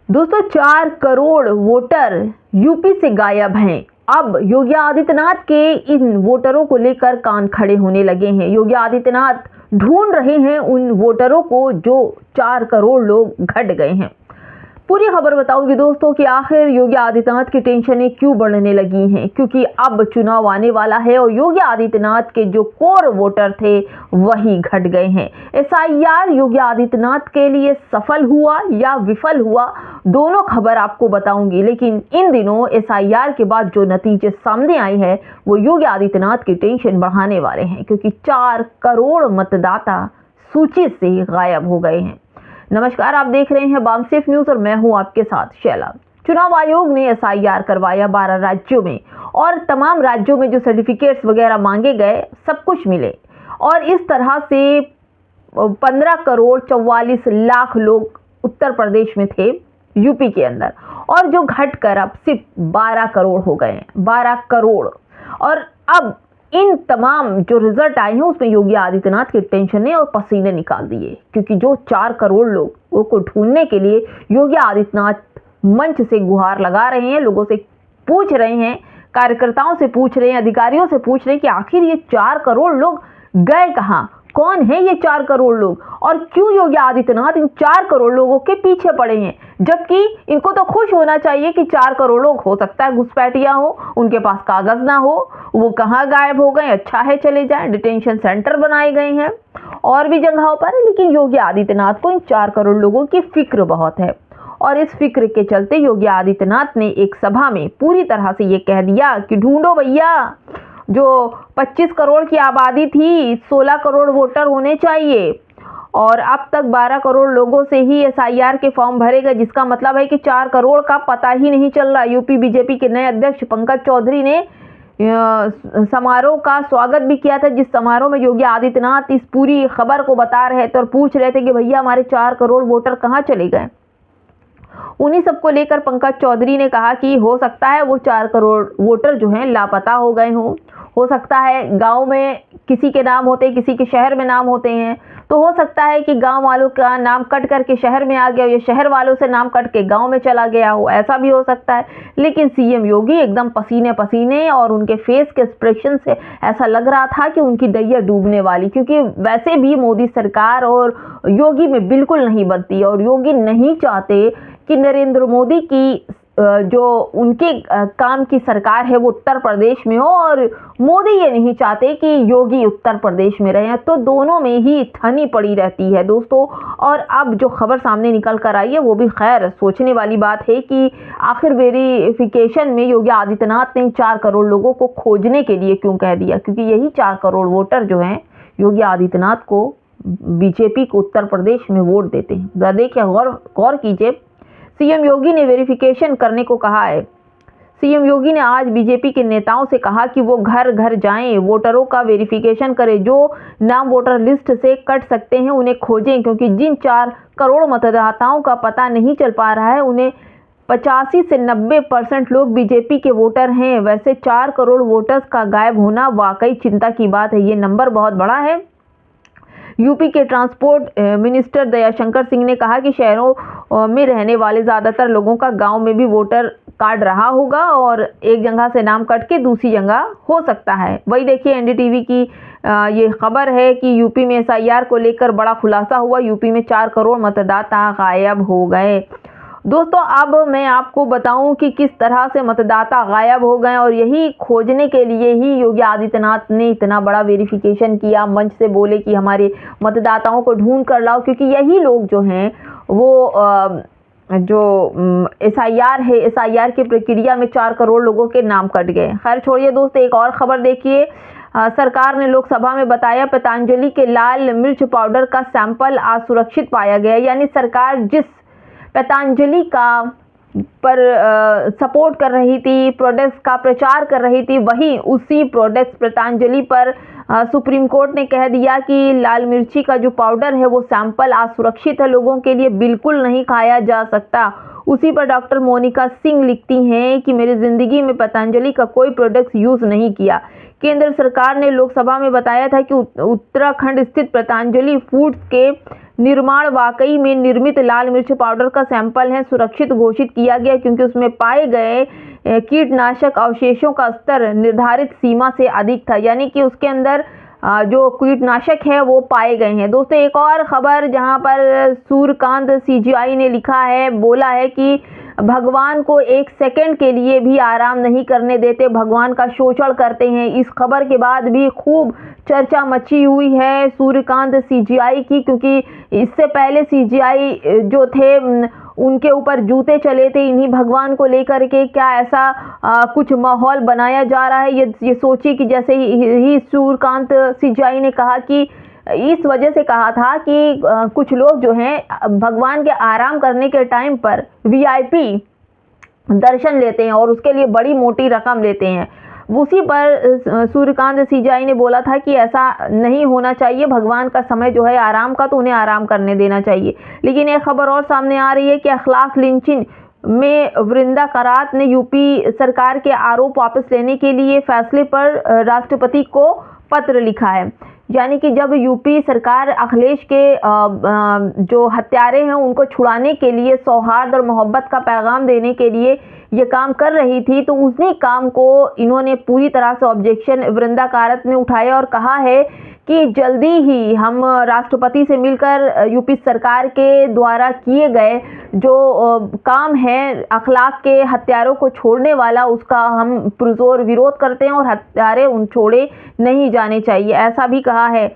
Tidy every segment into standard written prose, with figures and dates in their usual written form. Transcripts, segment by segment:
दोस्तों 4 crore voter UP से गायब हैं। अब योगी आदित्यनाथ के इन वोटरों को लेकर कान खड़े होने लगे हैं। योगी आदित्यनाथ ढूंढ रहे हैं उन वोटरों को जो 4 करोड़ लोग घट गए हैं। पूरी खबर बताऊंगी दोस्तों कि आखिर योगी आदित्यनाथ की टेंशनें क्यों बढ़ने लगी हैं, क्योंकि अब चुनाव आने वाला है और योगी आदित्यनाथ के जो कोर वोटर थे वही घट गए हैं। एसआईआर योगी आदित्यनाथ के लिए सफल हुआ या विफल हुआ, दोनों खबर आपको बताऊंगी। लेकिन इन दिनों एसआईआर के बाद जो नतीजे सामने आए हैं वो योगी आदित्यनाथ की टेंशन बढ़ाने वाले हैं, क्योंकि 4 करोड़ मतदाता सूची से गायब हो गए हैं। नमस्कार, आप देख रहे हैं बामसेफ न्यूज और मैं हूं आपके साथ शैला। चुनाव आयोग ने एसआईआर करवाया 12 राज्यों में और तमाम राज्यों में जो सर्टिफिकेट्स वगैरह मांगे गए सब कुछ मिले और इस तरह से 15 करोड़ 44 लाख लोग उत्तर प्रदेश में थे यूपी के अंदर, और जो घटकर अब सिर्फ 12 करोड़ हो गए हैं। 12 करोड़। और अब इन तमाम जो रिजल्ट आए हैं उसमें योगी आदित्यनाथ की टेंशन ने और पसीने निकाल दिए, क्योंकि जो 4 करोड़ लोगों को ढूंढने के लिए योगी आदित्यनाथ मंच से गुहार लगा रहे हैं, लोगों से पूछ रहे हैं, कार्यकर्ताओं से पूछ रहे हैं, अधिकारियों से पूछ रहे हैं कि आखिर ये 4 करोड़ लोग गए कहाँ, कौन है ये 4 करोड़ लोग और क्यों योगी आदित्यनाथ इन 4 करोड़ लोगों के पीछे पड़े हैं। जबकि इनको तो खुश होना चाहिए कि 4 करोड़ लोग हो सकता है घुसपैठिया हो, उनके पास कागज ना हो, वो कहाँ गायब हो गए, अच्छा है चले जाएं। डिटेंशन सेंटर बनाए गए हैं और भी जगहों पर, लेकिन योगी आदित्यनाथ को इन 4 करोड़ लोगों की फिक्र बहुत है। और इस फिक्र के चलते योगी आदित्यनाथ ने एक सभा में पूरी तरह से ये कह दिया कि ढूंढो भैया, जो 25 करोड़ की आबादी थी 16 करोड़ वोटर होने चाहिए और अब तक 12 करोड़ लोगों से ही एसआईआर के फॉर्म भरे गए, जिसका मतलब है कि 4 करोड़ का पता ही नहीं चल रहा। यूपी बीजेपी के नए अध्यक्ष पंकज चौधरी ने समारोह का स्वागत भी किया था, जिस समारोह में योगी आदित्यनाथ इस पूरी खबर को बता रहे थे और पूछ रहे थे कि भैया हमारे 4 करोड़ वोटर कहाँ चले गए। उन्हीं सबको लेकर पंकज चौधरी ने कहा कि हो सकता है वो 4 करोड़ वोटर जो हैं लापता हो गए हों, हो सकता है गांव में किसी के नाम होते, किसी के शहर में नाम होते हैं, तो हो सकता है कि गांव वालों का नाम कट करके शहर में आ गया हो या शहर वालों से नाम कट के गांव में चला गया हो, ऐसा भी हो सकता है। लेकिन सीएम योगी एकदम पसीने पसीने और उनके फेस के एक्सप्रेशन से ऐसा लग रहा था कि उनकी दैया डूबने वाली, क्योंकि वैसे भी मोदी सरकार और योगी में बिल्कुल नहीं बनती और योगी नहीं चाहते कि नरेंद्र मोदी की जो उनके काम की सरकार है वो उत्तर प्रदेश में हो और मोदी ये नहीं चाहते कि योगी उत्तर प्रदेश में रहे। तो दोनों में ही ठनी पड़ी रहती है दोस्तों। और अब जो खबर सामने निकल कर आई है वो भी खैर सोचने वाली बात है कि आखिर वेरिफिकेशन में योगी आदित्यनाथ ने 4 करोड़ लोगों को खोजने के लिए क्यों कह दिया, क्योंकि यही 4 करोड़ वोटर जो हैं योगी आदित्यनाथ को, बीजेपी को उत्तर प्रदेश में वोट देते हैं। देखिए, गौर कीजिए, सीएम योगी ने वेरिफिकेशन करने को कहा है। सीएम योगी ने आज बीजेपी के नेताओं से कहा कि वो घर घर जाएं, वोटरों का वेरिफिकेशन करें, जो नाम वोटर लिस्ट से कट सकते हैं उन्हें खोजें, क्योंकि जिन 4 करोड़ मतदाताओं का पता नहीं चल पा रहा है उन्हें 85 से 90% लोग बीजेपी के वोटर हैं। वैसे 4 करोड़ वोटर्स का गायब होना वाकई चिंता की बात है, ये नंबर बहुत बड़ा है। यूपी के ट्रांसपोर्ट मिनिस्टर दयाशंकर सिंह ने कहा कि शहरों में रहने वाले ज़्यादातर लोगों का गांव में भी वोटर कार्ड रहा होगा और एक जगह से नाम कट के दूसरी जगह हो सकता है। वही देखिए, एनडीटीवी की ये खबर है कि यूपी में एसआईआर को लेकर बड़ा खुलासा हुआ। यूपी में 4 करोड़ मतदाता गायब हो गए। दोस्तों, अब मैं आपको बताऊं कि किस तरह से मतदाता गायब हो गए और यही खोजने के लिए ही योगी आदित्यनाथ ने इतना बड़ा वेरिफिकेशन किया, मंच से बोले कि हमारे मतदाताओं को ढूंढ कर लाओ, क्योंकि यही लोग जो हैं वो जो एसआईआर है, एसआईआर की प्रक्रिया में 4 करोड़ लोगों के नाम कट गए। खैर छोड़िए दोस्तों, एक और खबर देखिए। सरकार ने लोकसभा में बताया पतंजलि के लाल मिर्च पाउडर का सैंपल असुरक्षित पाया गया। यानी सरकार जिस पतंजलि का पर सपोर्ट कर रही थी, प्रोडक्ट्स का प्रचार कर रही थी, वही उसी प्रोडक्ट्स पतंजलि पर सुप्रीम कोर्ट ने कह दिया कि लाल मिर्ची का जो पाउडर है वो सैंपल असुरक्षित है, लोगों के लिए बिल्कुल नहीं खाया जा सकता। उसी पर डॉक्टर मोनिका सिंह लिखती हैं कि मेरी ज़िंदगी में पतंजलि का कोई प्रोडक्ट यूज़ नहीं किया। केंद्र सरकार ने लोकसभा में बताया था कि उत्तराखंड स्थित पतंजलि फूड्स के निर्माण वाकई में निर्मित लाल मिर्च पाउडर का सैंपल है सुरक्षित घोषित किया गया क्योंकि उसमें पाए गए कीटनाशक अवशेषों का स्तर निर्धारित सीमा से अधिक था, यानी कि उसके अंदर जो कीटनाशक है वो पाए गए हैं। दोस्तों, एक और खबर जहां पर सूर्यकांत सीजीआई ने लिखा है, बोला है कि भगवान को एक सेकंड के लिए भी आराम नहीं करने देते, भगवान का शोषण करते हैं। इस खबर के बाद भी खूब चर्चा मची हुई है सूर्यकांत सीजीआई की, क्योंकि इससे पहले सीजीआई जो थे उनके ऊपर जूते चले थे इन्हीं भगवान को लेकर के। क्या ऐसा कुछ माहौल बनाया जा रहा है? ये सोचिए कि जैसे ही सूर्यकांत सीजीआई ने कहा कि इस वजह से कहा था कि कुछ लोग जो हैं भगवान के आराम करने के टाइम पर वीआईपी दर्शन लेते हैं और उसके लिए बड़ी मोटी रकम लेते हैं। उसी पर सूर्यकांत सीजीआई ने बोला था कि ऐसा नहीं होना चाहिए, भगवान का समय जो है आराम का, तो उन्हें आराम करने देना चाहिए। लेकिन एक खबर और सामने आ रही है कि अखलाक लिंचिंग में वृंदा करात ने यूपी सरकार के आरोप वापस लेने के लिए फैसले पर राष्ट्रपति को पत्र लिखा है। यानी कि जब यूपी सरकार अखिलेश के जो हत्यारे हैं उनको छुड़ाने के लिए, सौहार्द और मोहब्बत का पैगाम देने के लिए ये काम कर रही थी, तो उसी काम को इन्होंने पूरी तरह से ऑब्जेक्शन वृंदा करात ने उठाया और कहा है कि जल्दी ही हम राष्ट्रपति से मिलकर यूपी सरकार के द्वारा किए गए जो काम है अखलाक के हत्यारों को छोड़ने वाला, उसका हम पुरजोर विरोध करते हैं और हत्यारे उन छोड़े नहीं जाने चाहिए, ऐसा भी कहा है।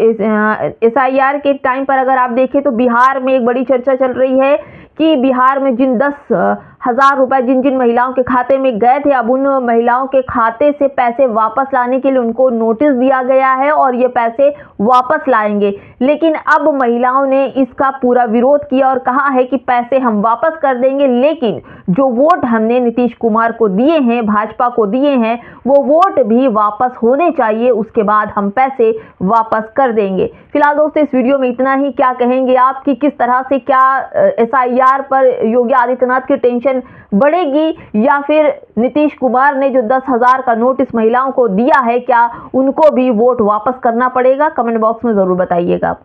एसआईआर के टाइम पर अगर आप देखें तो बिहार में एक बड़ी चर्चा चल रही है कि बिहार में जिन 10,000 रुपए जिन महिलाओं के खाते में गए थे, अब उन महिलाओं के खाते से पैसे वापस लाने के लिए उनको नोटिस दिया गया है और ये पैसे वापस लाएंगे। लेकिन अब महिलाओं ने इसका पूरा विरोध किया और कहा है कि पैसे हम वापस कर देंगे, लेकिन जो वोट हमने नीतीश कुमार को दिए हैं, भाजपा को दिए हैं, वो वोट भी वापस होने चाहिए, उसके बाद हम पैसे वापस कर देंगे। फिलहाल दोस्तों, इस वीडियो में इतना ही। क्या कहेंगे आप कि किस तरह से क्या एसआईआर पर योगी आदित्यनाथ की टेंशन बढ़ेगी या फिर नीतीश कुमार ने जो 10,000 का नोटिस महिलाओं को दिया है, क्या उनको भी वोट वापस करना पड़ेगा? कमेंट बॉक्स में जरूर बताइएगा।